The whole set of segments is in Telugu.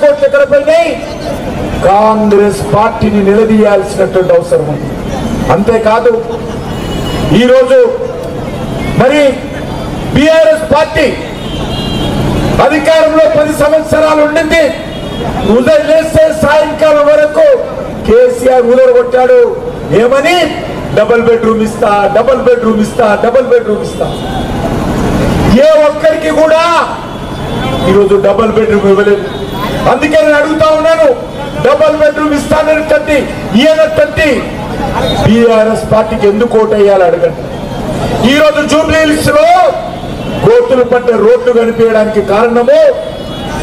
కోట్లు ఎక్కడ పోయినాయి? కాంగ్రెస్ పార్టీని నిలదీయాల్సినటువంటి అవసరం ఉంది. అంతేకాదు ఈరోజు మరి బీఆర్ఎస్ పార్టీ అధికారంలో 10 సంవత్సరాలు ఉండింది. ఉదయం లేస్తే సాయంకాలం వరకు కేసీఆర్ ఊదరగొట్టాడు. ఏమని? డబుల్ బెడ్రూమ్ ఇస్తా, డబుల్ బెడ్రూమ్ ఇస్తా, డబుల్ బెడ్రూమ్ ఇస్తా. ఏ ఒక్కరికి కూడా ఈరోజు డబుల్ బెడ్రూమ్ ఇవ్వలేదు. అందుకే నేను అడుగుతా ఉన్నాను, డబుల్ బెడ్రూమ్ ఇస్తానటువంటి ఈయనటువంటి బీఆర్ఎస్ పార్టీకి ఎందుకు ఓటు వేయాలి అడగండి. ఈరోజు జూబ్లీ హిల్స్ లో కోతులు పట్టే రోడ్లు కనిపించడానికి కారణము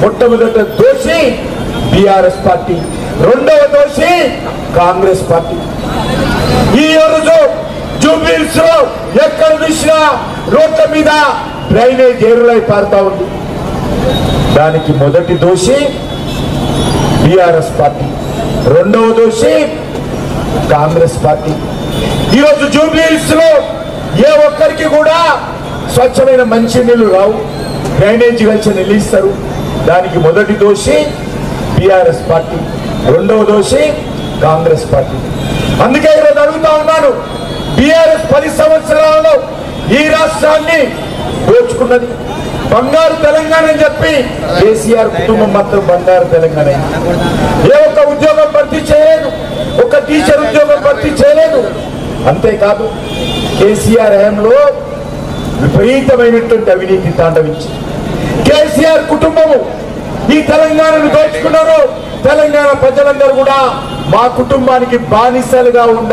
మొట్టమొదట దోషి బీఆర్ఎస్ పార్టీ, రెండవ దోషి కాంగ్రెస్ పార్టీ. ఈ రోజు జూబ్లీ హిల్స్ లో ఎక్కడ చూసినా రోడ్ల మీద డ్రైనేజ్ ఏరులై పారుతా ఉంది. దానికి మొదటి దోషి బీఆర్ఎస్ పార్టీ, రెండవ దోషి కాంగ్రెస్ పార్టీ. ఈరోజు జూబ్లీ హిల్స్ లో ఏ ఒక్కరికి కూడా స్వచ్ఛమైన మంచి నీళ్లు రావు, డ్రైనేజీ కలిసి నిలిస్తారు. దానికి మొదటి దోషి బీఆర్ఎస్ పార్టీ, రెండవ దోషి కాంగ్రెస్ పార్టీ. అందుకే ఈరోజు అడుగుతా ఉన్నాను, బీఆర్ఎస్ 10 సంవత్సరాలలో ఈ రాష్ట్రాన్ని దోచుకున్నది. బంగారు తెలంగాణ అని చెప్పి కేసీఆర్ కుటుంబం మాత్రం బంగారు తెలంగాణ. ఏ ఒక్క ఉద్యోగం భర్తీ చేయలేదు, ఒక టీచర్ ఉద్యోగం భర్తీ చేయలేదు. అంతేకాదు కేసీఆర్ హయాంలో విపరీతమైనటువంటి అవినీతి తాండవించి కేసీఆర్ కుటుంబము ఈ తెలంగాణను దోచుకున్నారు. తెలంగాణ ప్రజలందరూ కూడా మా కుటుంబానికి బానిసలుగా ఉండాలి.